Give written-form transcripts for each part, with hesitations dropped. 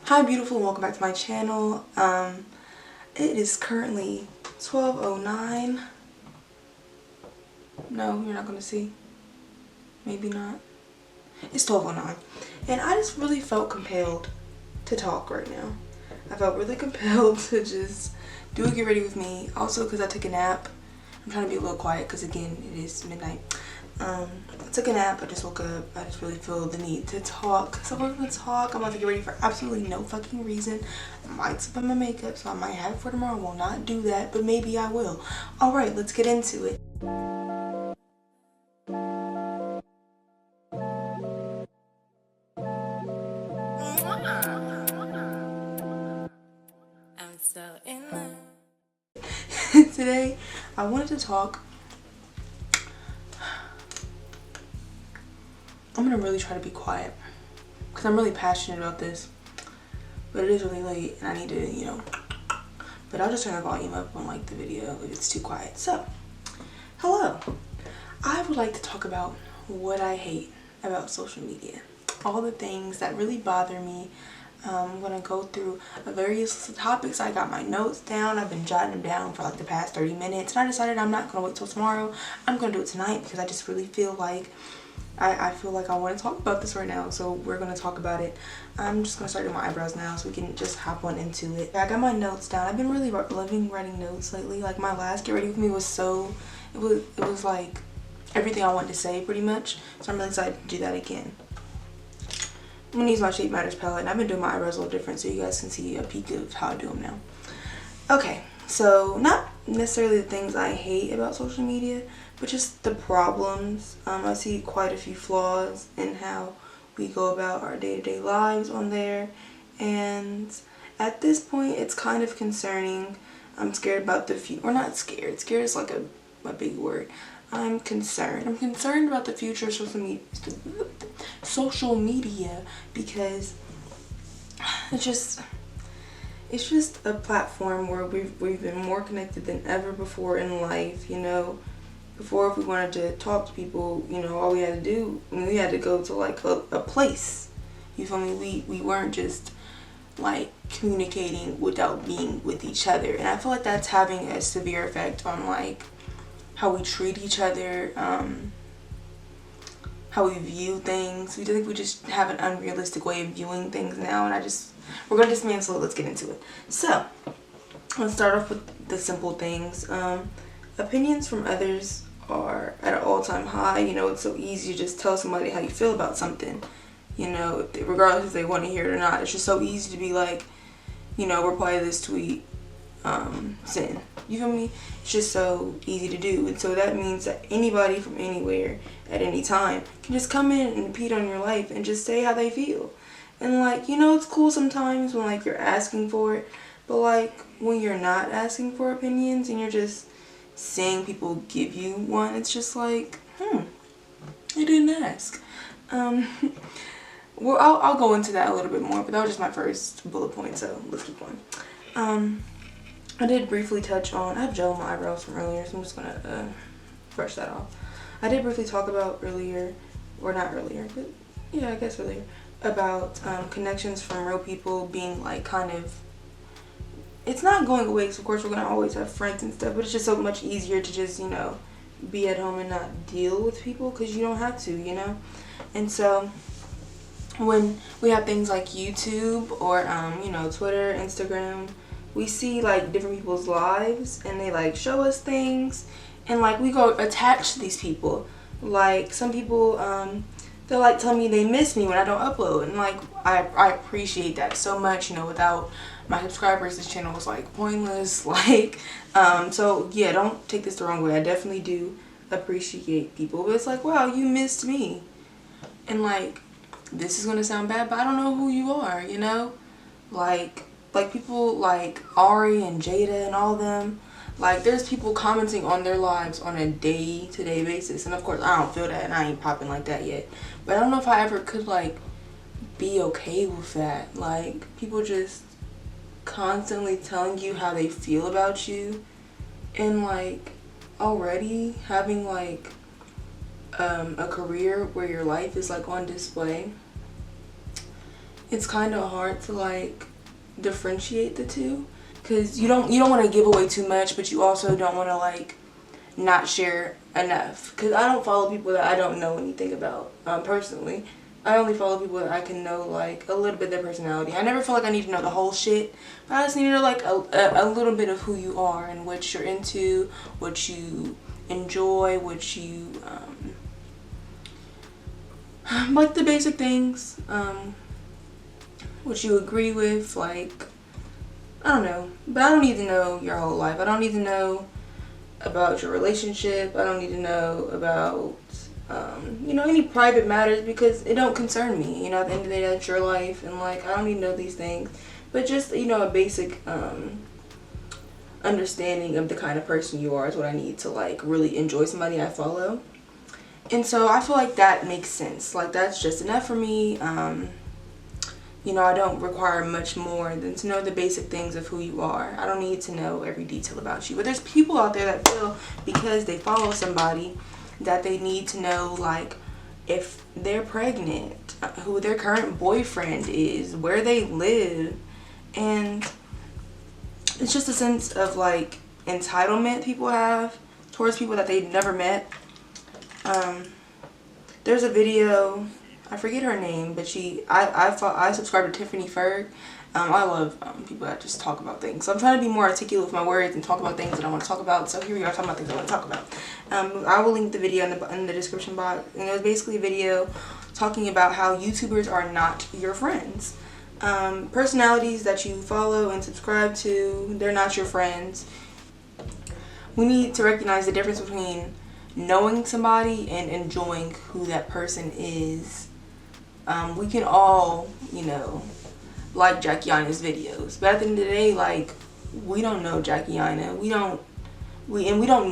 Hi beautiful, welcome back to my channel. It is currently 12:09. No, you're not gonna see. Maybe not. It's 12:09. And I just really felt compelled to talk right now. I felt really compelled to just do a get ready with me. Also because I took a nap. I'm trying to be a little quiet because again, it is midnight. I took a nap, I just woke up, I just really feel the need to talk. So we're gonna talk. I'm about to get ready for absolutely no fucking reason. I might slip in my makeup, so I might have it for tomorrow. I will not do that, but maybe I will. Alright, let's get into it. I'm so in love. Today, I wanted to talk. I'm gonna really try to be quiet because I'm really passionate about this, but it is really late and I need to, but I'll just turn the volume up on like the video if it's too quiet. So, hello. I would like to talk about what I hate about social media. All the things that really bother me. I'm gonna go through various topics. I got my notes down. I've been jotting them down for like the past 30 minutes and I decided I'm not gonna wait till tomorrow. I'm gonna do it tonight because I just really feel like I feel like I want to talk about this right now, so we're going to talk about it. I'm just going to start doing my eyebrows now so we can just hop on into it. I got my notes down. I've been really loving writing notes lately. Like my last Get Ready With Me was it was like everything I wanted to say pretty much. So I'm really excited to do that again. I'm going to use my Shape Matters palette, and I've been doing my eyebrows a little different so you guys can see a peek of how I do them now. Okay, so not necessarily the things I hate about social media, but just the problems. I see quite a few flaws in how we go about our day-to-day lives on there, and at this point it's kind of concerning. I'm scared about the future, or not scared. Scared is like a big word. I'm concerned. I'm concerned about the future of social media because it's just a platform where we've been more connected than ever before in life. Before, if we wanted to talk to people, all we had to do, we had to go to like a place. You feel me? We weren't just like communicating without being with each other. And I feel like that's having a severe effect on like how we treat each other, how we view things. I think we just have an unrealistic way of viewing things now, and we're gonna dismantle it. Let's get into it. So let's start off with the simple things. Opinions from others are at an all-time high. It's so easy to just tell somebody how you feel about something, regardless if they want to hear it or not. It's just so easy to be like, reply to this tweet, send. You feel me? It's just so easy to do. And so that means that anybody from anywhere at any time can just come in and impede on your life and just say how they feel. And like, it's cool sometimes when like you're asking for it, but like when you're not asking for opinions and you're just seeing people give you one, it's just like, you didn't ask. Well, I'll go into that a little bit more, but that was just my first bullet point, so let's keep going. I did briefly touch on, I have gel on my eyebrows from earlier, so I'm just gonna brush that off. I did briefly talk about earlier, or not earlier, but yeah, I guess earlier, about connections from real people being like kind of, it's not going away, because of course we're going to always have friends and stuff, but it's just so much easier to just, be at home and not deal with people because you don't have to, And so when we have things like YouTube or, Twitter, Instagram, we see like different people's lives and they like show us things and like we go attach to these people. Like some people, they'll like tell me they miss me when I don't upload, and like I appreciate that so much. Without my subscribers, this channel was like pointless. Like so yeah, don't take this the wrong way. I definitely do appreciate people, but it's like, wow, you missed me, and like this is gonna sound bad, but I don't know who you are. Like people like Ari and Jada and all them. Like, there's people commenting on their lives on a day-to-day basis. And, of course, I don't feel that, and I ain't popping like that yet. But I don't know if I ever could, like, be okay with that. Like, people just constantly telling you how they feel about you. And, like, already having, like, a career where your life is, like, on display it's kind of hard to like differentiate the two, because you don't want to give away too much, but you also don't want to like not share enough. Because I don't follow people that I don't know anything about personally. I only follow people that I can know like a little bit of their personality. I never feel like I need to know the whole shit, but I just need to know like a little bit of who you are and what you're into, what you enjoy, what you like the basic things, what you agree with, like, I don't know. But I don't need to know your whole life. I don't need to know about your relationship. I don't need to know about you know, any private matters, because it don't concern me. You know, at the end of the day, that's your life, and like, I don't need to know these things. But just, you know, a basic understanding of the kind of person you are is what I need to like really enjoy somebody I follow. And so I feel like that makes sense. Like, that's just enough for me. You know, I don't require much more than to know the basic things of who you are. I don't need to know every detail about you. But there's people out there that feel because they follow somebody that they need to know, like, if they're pregnant, who their current boyfriend is, where they live. And it's just a sense of like entitlement people have towards people that they've never met. There's a video, I forget her name, but I subscribe to Tiffany Ferg. I love people that just talk about things. So I'm trying to be more articulate with my words and talk about things that I want to talk about. So here we are talking about things I want to talk about. I will link the video in the description box. And it was basically a video talking about how YouTubers are not your friends. Personalities that you follow and subscribe to, they're not your friends. We need to recognize the difference between knowing somebody and enjoying who that person is. We can all, you know, like Jackie Aina's videos, but at the end of the day, like, we don't know Jackie Aina. We don't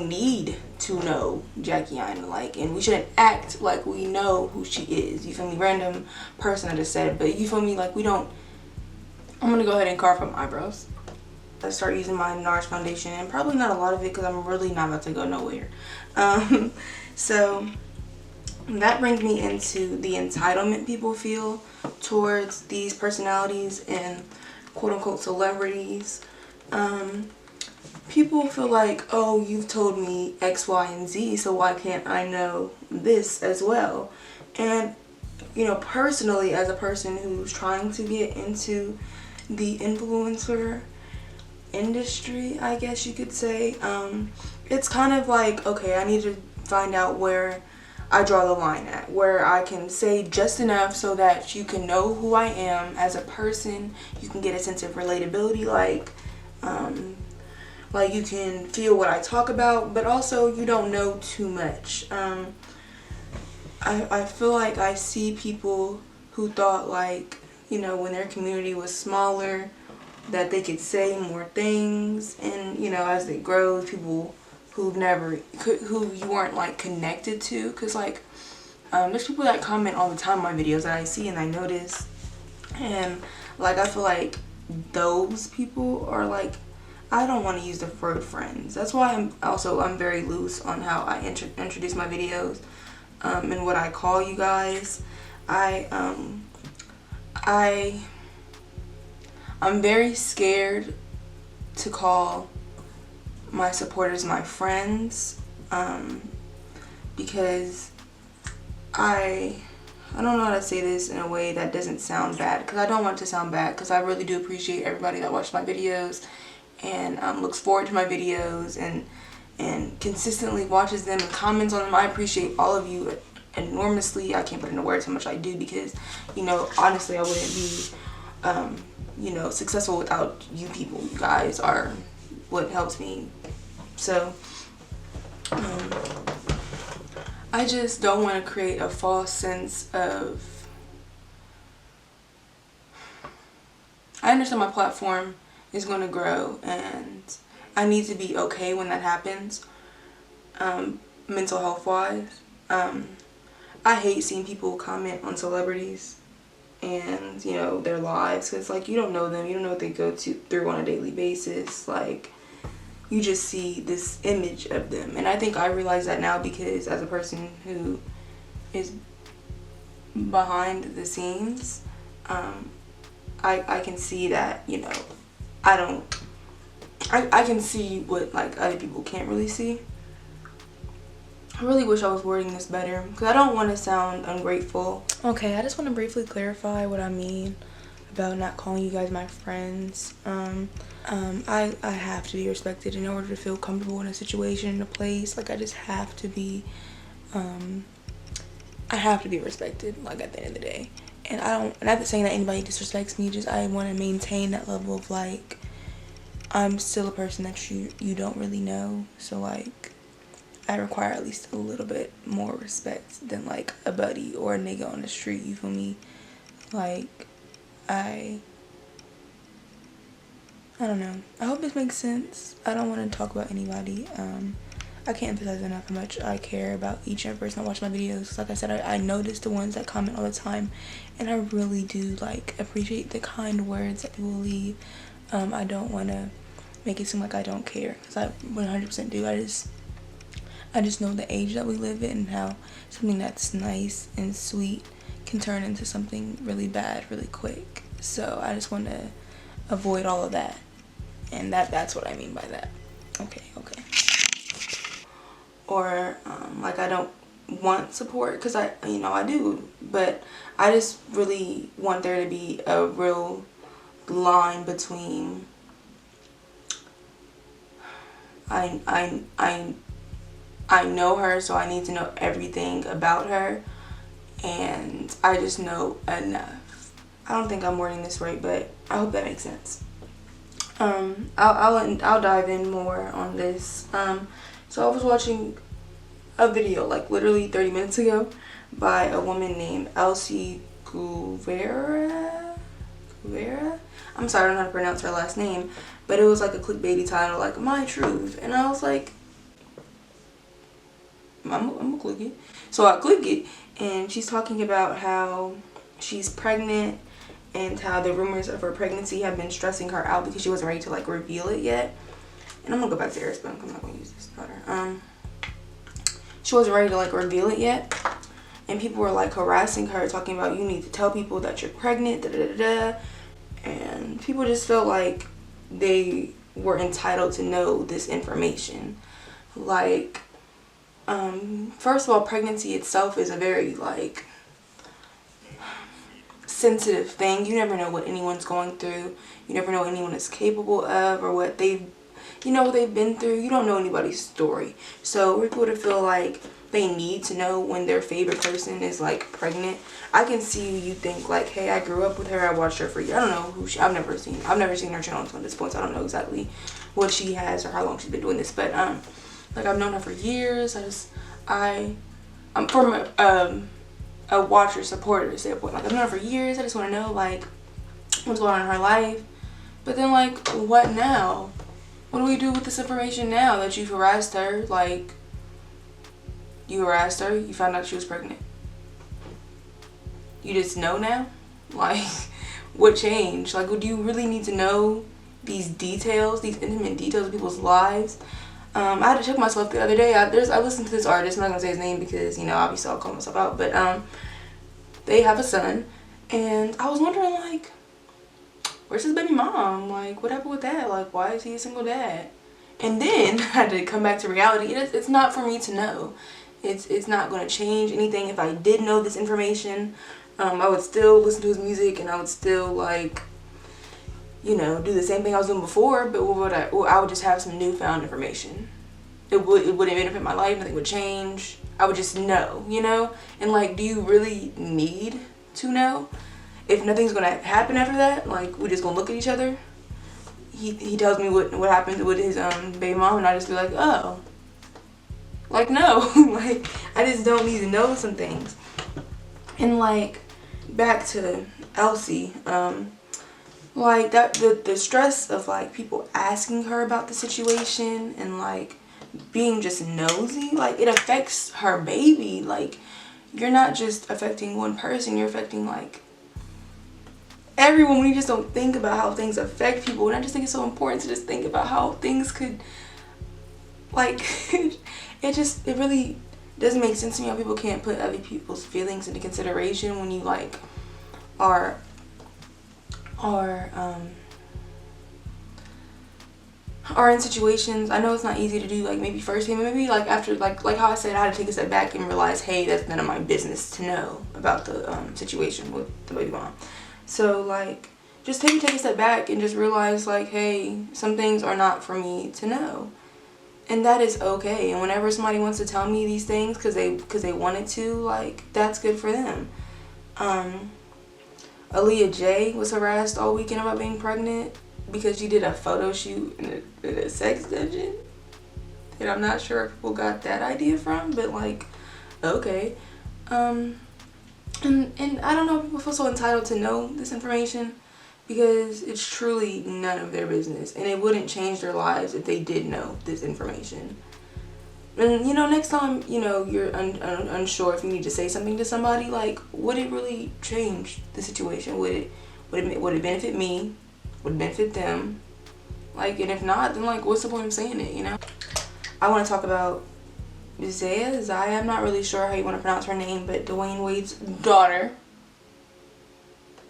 need to know Jackie Aina, like, and we shouldn't act like we know who she is. You feel me? Random person I just said it, but you feel me? Like, we don't. I'm gonna go ahead and carve up my eyebrows. I start using my NARS foundation, and probably not a lot of it because I'm really not about to go nowhere. So that brings me into the entitlement people feel towards these personalities and quote-unquote celebrities. People feel like, oh, you've told me X, Y, and Z, so why can't I know this as well? And, you know, personally, as a person who's trying to get into the influencer industry, I guess you could say, it's kind of like, okay, I need to find out where I draw the line at, where I can say just enough so that you can know who I am as a person. You can get a sense of relatability, like you can feel what I talk about, but also you don't know too much. I feel like I see people who thought, like, you know, when their community was smaller, that they could say more things, and, you know, as they grow, people who you weren't like connected to, because like there's people that comment all the time on my videos that I see and I notice, and like I feel like those people are like, I don't want to use the word friends. That's why I'm very loose on how I introduce my videos and what I call you guys. I'm very scared to call my supporters my friends, because I don't know how to say this in a way that doesn't sound bad, because I don't want it to sound bad, because I really do appreciate everybody that watches my videos and looks forward to my videos and consistently watches them and comments on them. I appreciate all of you enormously. I can't put into words how much I do, because, you know, honestly, I wouldn't be you know, successful without you people. You guys are what helps me. So I just don't want to create a false sense of, I understand my platform is going to grow and I need to be okay when that happens, mental health wise. I hate seeing people comment on celebrities and, you know, their lives, because like, you don't know them, you don't know what they go through on a daily basis. Like, you just see this image of them, and I think I realize that now, because as a person who is behind the scenes, I can see that, you know, I can see what like other people can't really see. I really wish I was wording this better because I don't want to sound ungrateful. Okay, I just want to briefly clarify what I mean about not calling you guys my friends. I have to be respected in order to feel comfortable in a situation, in a place. Like, I just have to be, I have to be respected, like, at the end of the day. And I'm not saying that anybody disrespects me, just I want to maintain that level of, like, I'm still a person that you don't really know. So, like, I require at least a little bit more respect than, like, a buddy or a nigga on the street, you feel me? Like, I don't know. I hope this makes sense. I don't want to talk about anybody. I can't emphasize enough how much I care about each and every person that watches my videos. Like I said, I notice the ones that comment all the time, and I really do, like, appreciate the kind words that people leave. I don't want to make it seem like I don't care, because I 100% do. I just know the age that we live in and how something that's nice and sweet can turn into something really bad really quick. So I just want to avoid all of that, and that's what I mean by that. Okay. Or like, I don't want support, because I do, but I just really want there to be a real line between I know her, so I need to know everything about her, and I just know enough. I don't think I'm wording this right, but I hope that makes sense. I'll dive in more on this. So I was watching a video, like, literally 30 minutes ago, by a woman named Elsie Guevara. I'm sorry, I don't know how to pronounce her last name, but it was like a clickbaity title, like, My Truth, and I was like, I'm gonna click it. So I click it, and she's talking about how she's pregnant and how the rumors of her pregnancy have been stressing her out because she wasn't ready to, like, reveal it yet. And I'm gonna go back to Airspun. I'm not gonna use this powder. She wasn't ready to, like, reveal it yet, and people were, like, harassing her, talking about, you need to tell people that you're pregnant, and people just felt like they were entitled to know this information. Like, first of all, pregnancy itself is a very, like, sensitive thing. You never know what anyone's going through. You never know what anyone is capable of, or what they've been through. You don't know anybody's story. So for people to feel like they need to know when their favorite person is, like, pregnant, I can see you think, like, hey, I grew up with her, I watched her for years. I don't know who she, I've never seen her channel until this point, so I don't know exactly what she has or how long she's been doing this, but like, I've known her for years. I'm from a watcher supporter standpoint. Like, I've known her for years. I just want to know, like, what's going on in her life. But then, like, what now? What do we do with this information now that you've harassed her? Like, you harassed her, you found out she was pregnant. You just know now? Like, what changed? Like, do you really need to know these details, these intimate details of people's lives? I had to check myself the other day. I listened to this artist. I'm not gonna say his name because, you know, obviously I'll call myself out. But they have a son, and I was wondering, like, where's his baby mom? Like, what happened with that? Like, why is he a single dad? And then I had to come back to reality. It's not for me to know. It's not gonna change anything. If I did know this information, I would still listen to his music, and I would still, like, you know, do the same thing I was doing before, but I would just have some newfound information. It wouldn't benefit my life, nothing would change. I would just know, you know? And, like, do you really need to know? If nothing's gonna happen after that, like, we're just gonna look at each other. He tells me what happened with his baby mom, and I just be like, oh. Like, no. Like, I just don't need to know some things. And, like, back to Elsie, like, that the stress of, like, people asking her about the situation and, like, being just nosy, like, it affects her baby. Like, you're not just affecting one person, you're affecting, like, everyone. We just don't think about how things affect people, and I just think it's so important to just think about how things could, like, it really doesn't make sense to me how people can't put other people's feelings into consideration when you, like, are are in situations. I know it's not easy to do, like maybe first, maybe like after, like how I said, I had to take a step back and realize, hey, that's none of my business to know about the situation with the baby mom. So like just take a step back and just realize, like, hey, some things are not for me to know, and that is okay. And whenever somebody wants to tell me these things because they wanted to, like, that's good for them. Aaliyah J was harassed all weekend about being pregnant because she did a photo shoot in a sex dungeon. And I'm not sure if people got that idea from, but like, okay. And I don't know, people feel so entitled to know this information because it's truly none of their business, and it wouldn't change their lives if they did know this information. And you know, next time, you know, you're unsure if you need to say something to somebody, like, would it really change the situation? Would it benefit me? Would it benefit them? Like, and if not, then like, what's the point of saying it, you know? I want to talk about Zaya, I'm not really sure how you want to pronounce her name, but Dwayne Wade's daughter.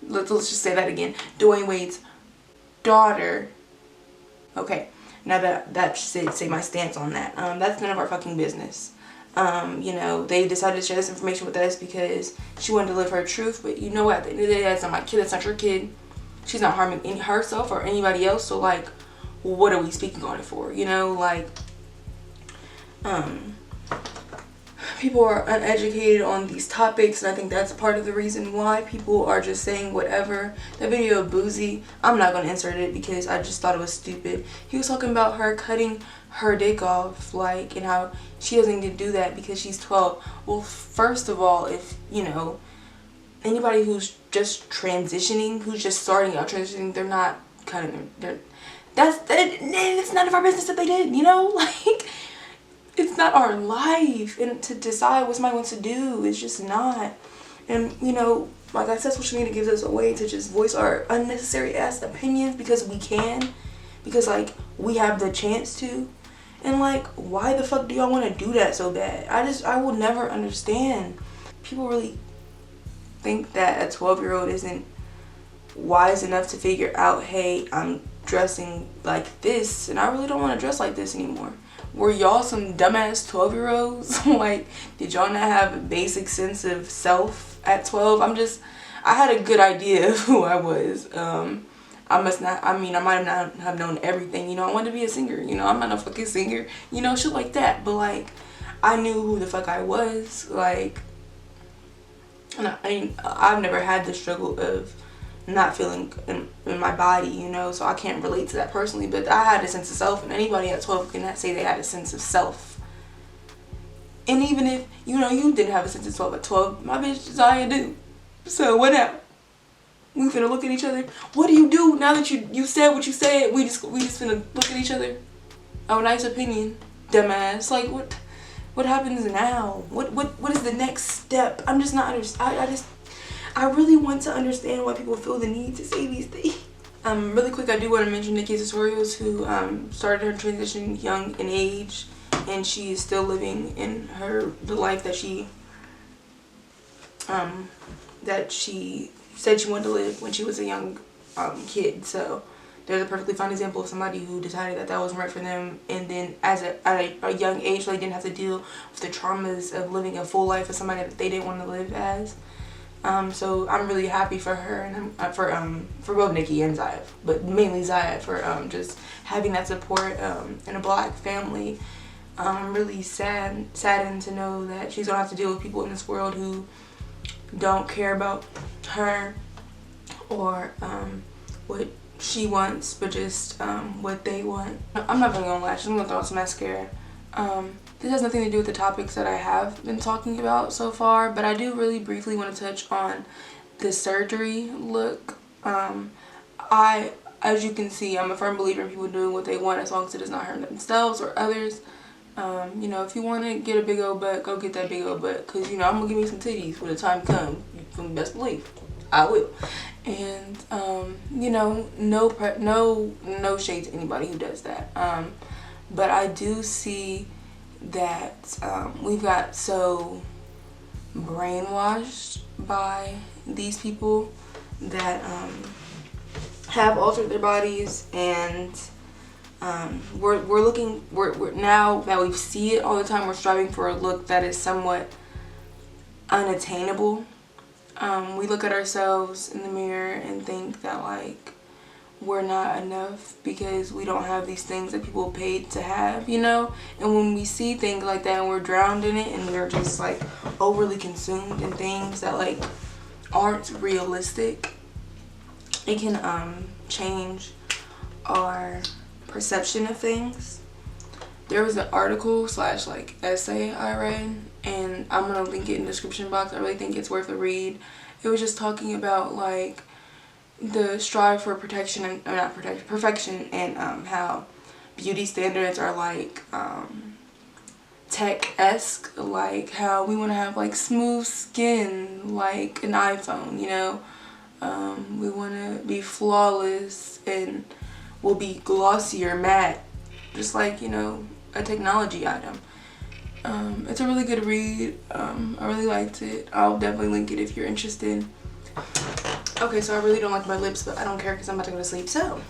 Let's just say that again. Dwayne Wade's daughter. Okay. Now that should say my stance on that. That's none of our fucking business. You know, they decided to share this information with us because she wanted to live her truth. But you know what? At the end of the day, that's not my kid. That's not your kid. She's not harming herself or anybody else. So, like, what are we speaking on it for? You know, like, people are uneducated on these topics, and I think that's part of the reason why people are just saying whatever. That video of Boozy, I'm not going to insert it because I just thought it was stupid. He was talking about her cutting her dick off, like, and how she doesn't need to do that because she's 12. Well, first of all, if, you know, anybody who's just transitioning, who's just starting out transitioning, they're not cutting it's none of our business that they did, you know, like, it's not our life, and to decide what somebody wants to do, it's just not. And you know, like I said, social media gives us a way to just voice our unnecessary ass opinions because we can, because like we have the chance to. And like, why the fuck do y'all want to do that so bad? I will never understand. People really think that a 12-year-old isn't wise enough to figure out, hey, I'm dressing like this and I really don't want to dress like this anymore. Were y'all some dumbass 12-year-olds? Like, did y'all not have a basic sense of self at 12? I had a good idea of who I was. I might not have known everything, you know. I wanted to be a singer, you know. I'm not a fucking singer, you know, shit like that. But, like, I knew who the fuck I was, like, and I've never had the struggle of not feeling in my body, you know, so I can't relate to that personally, but I had a sense of self, and anybody at 12 cannot say they had a sense of self. And even if, you know, you didn't have a sense of self at 12, my bitch Zaya do. So what now? We finna look at each other. What do you do now that you said what you said? We just finna look at each other. Oh, nice opinion, dumbass. Like, what happens now? What is the next step? I'm just not I really want to understand why people feel the need to say these things. Really quick, I do want to mention Nikki Tutorials, who started her transition young in age, and she is still living in the life that she said she wanted to live when she was a young kid. So there's a perfectly fine example of somebody who decided that wasn't right for them, and then at a young age, they didn't have to deal with the traumas of living a full life as somebody that they didn't want to live as. So I'm really happy for her, and for both Nikki and Zaya, but mainly Zaya, for just having that support in a black family. I'm really saddened to know that she's gonna have to deal with people in this world who don't care about her or what she wants, but just what they want. I'm not gonna go on lashes. I'm gonna throw on some mascara. This has nothing to do with the topics that I have been talking about so far, but I do really briefly want to touch on the surgery look. As you can see, I'm a firm believer in people doing what they want as long as it does not hurt themselves or others. You know, if you want to get a big old butt, go get that big old butt, because, you know, I'm going to give me some titties when the time comes. You can best believe I will. And, you know, no shade to anybody who does that. But I do see that we've got so brainwashed by these people that have altered their bodies, and we're now that we see it all the time, we're striving for a look that is somewhat unattainable. We look at ourselves in the mirror and think that like we're not enough because we don't have these things that people paid to have, you know? And when we see things like that and we're drowned in it and we're just like overly consumed in things that like aren't realistic, it can change our perception of things. There was an article / like essay I read, and I'm gonna link it in the description box. I really think it's worth a read. It was just talking about like the strive for protection and perfection, and how beauty standards are like tech-esque, like how we want to have like smooth skin like an iPhone, you know. We want to be flawless and we'll be glossy or matte, just like, you know, a technology item. It's a really good read. I really liked it. I'll definitely link it if you're interested. Okay, so I really don't like my lips, but I don't care because I'm about to go to sleep. So,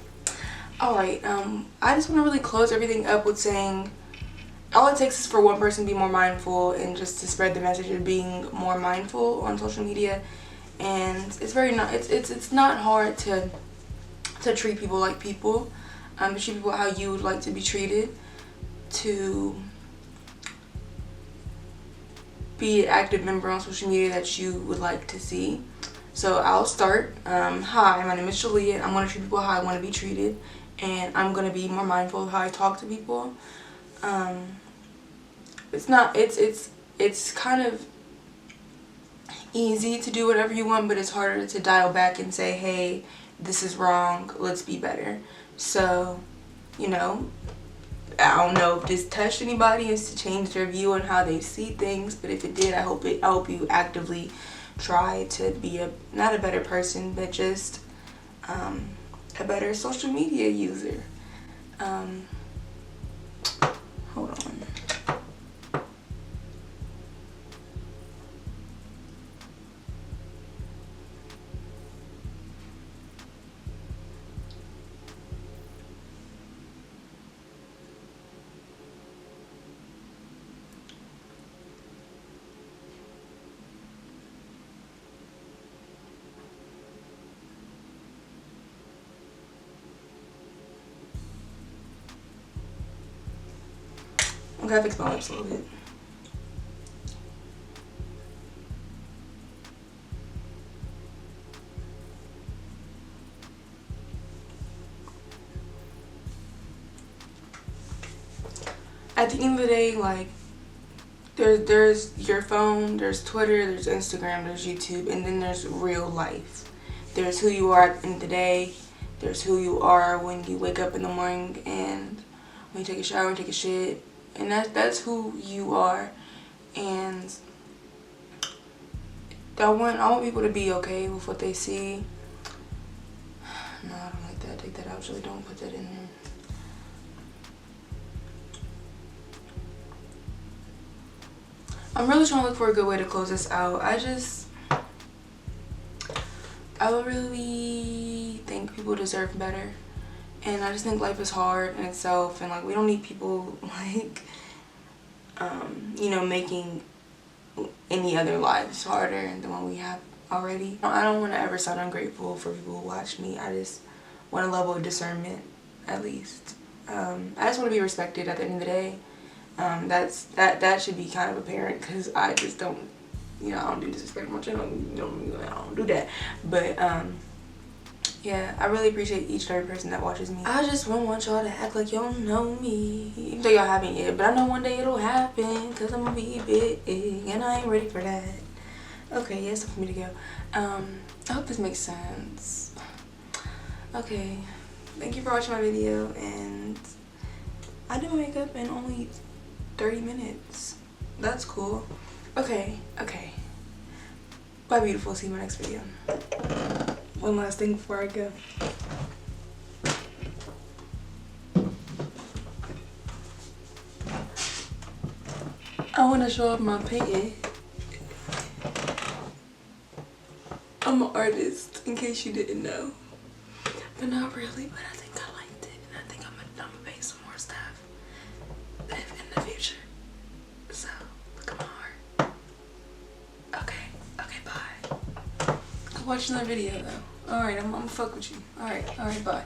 alright, I just want to really close everything up with saying all it takes is for one person to be more mindful and just to spread the message of being more mindful on social media. And it's very not, it's not hard to treat people like people, to treat people how you would like to be treated, to be an active member on social media that you would like to see. So I'll start. Hi, my name is Shalia. I'm going to treat people how I want to be treated, and I'm going to be more mindful of how I talk to people. It's kind of easy to do whatever you want, but it's harder to dial back and say, hey, this is wrong, let's be better. So, you know, I don't know if this touched anybody as to change their view on how they see things, but if it did, I hope you actively try to be not a better person, but just a better social media user. Hold on. Okay, I fixed my lips a little bit. At the end of the day, like, there's your phone, there's Twitter, there's Instagram, there's YouTube, and then there's real life. There's who you are at the end of the day. There's who you are when you wake up in the morning and when you take a shower and take a shit. And that's who you are. And I want people to be okay with what they see. No, I don't like that. Take that out. Really don't put that in there. I'm really trying to look for a good way to close this out. I really think people deserve better. And I just think life is hard in itself, and like we don't need people like you know, making any other lives harder than what we have already. I don't want to ever sound ungrateful for people who watch me. I just want a level of discernment, at least. I just want to be respected at the end of the day. That should be kind of apparent, because I just don't, you know, I don't do disrespect on my channel. I don't do that. But yeah, I really appreciate each and every person that watches me. I just don't want y'all to act like y'all know me, even though y'all haven't yet. But I know one day it'll happen, because I'm gonna be big and I ain't ready for that. Okay, yeah, it's time for me to go. I hope this makes sense. Okay, thank you for watching my video, and I did my makeup in only 30 minutes. That's cool. Okay. Bye, beautiful. See you in my next video. One last thing before I go. I want to show off my painting. I'm an artist, in case you didn't know. But not really, but I think I liked it. And I think I'm gonna pay some more stuff in the future. So, look at my heart. Okay, bye. Go watch another video though. Alright, I'm gonna fuck with you. Alright, bye.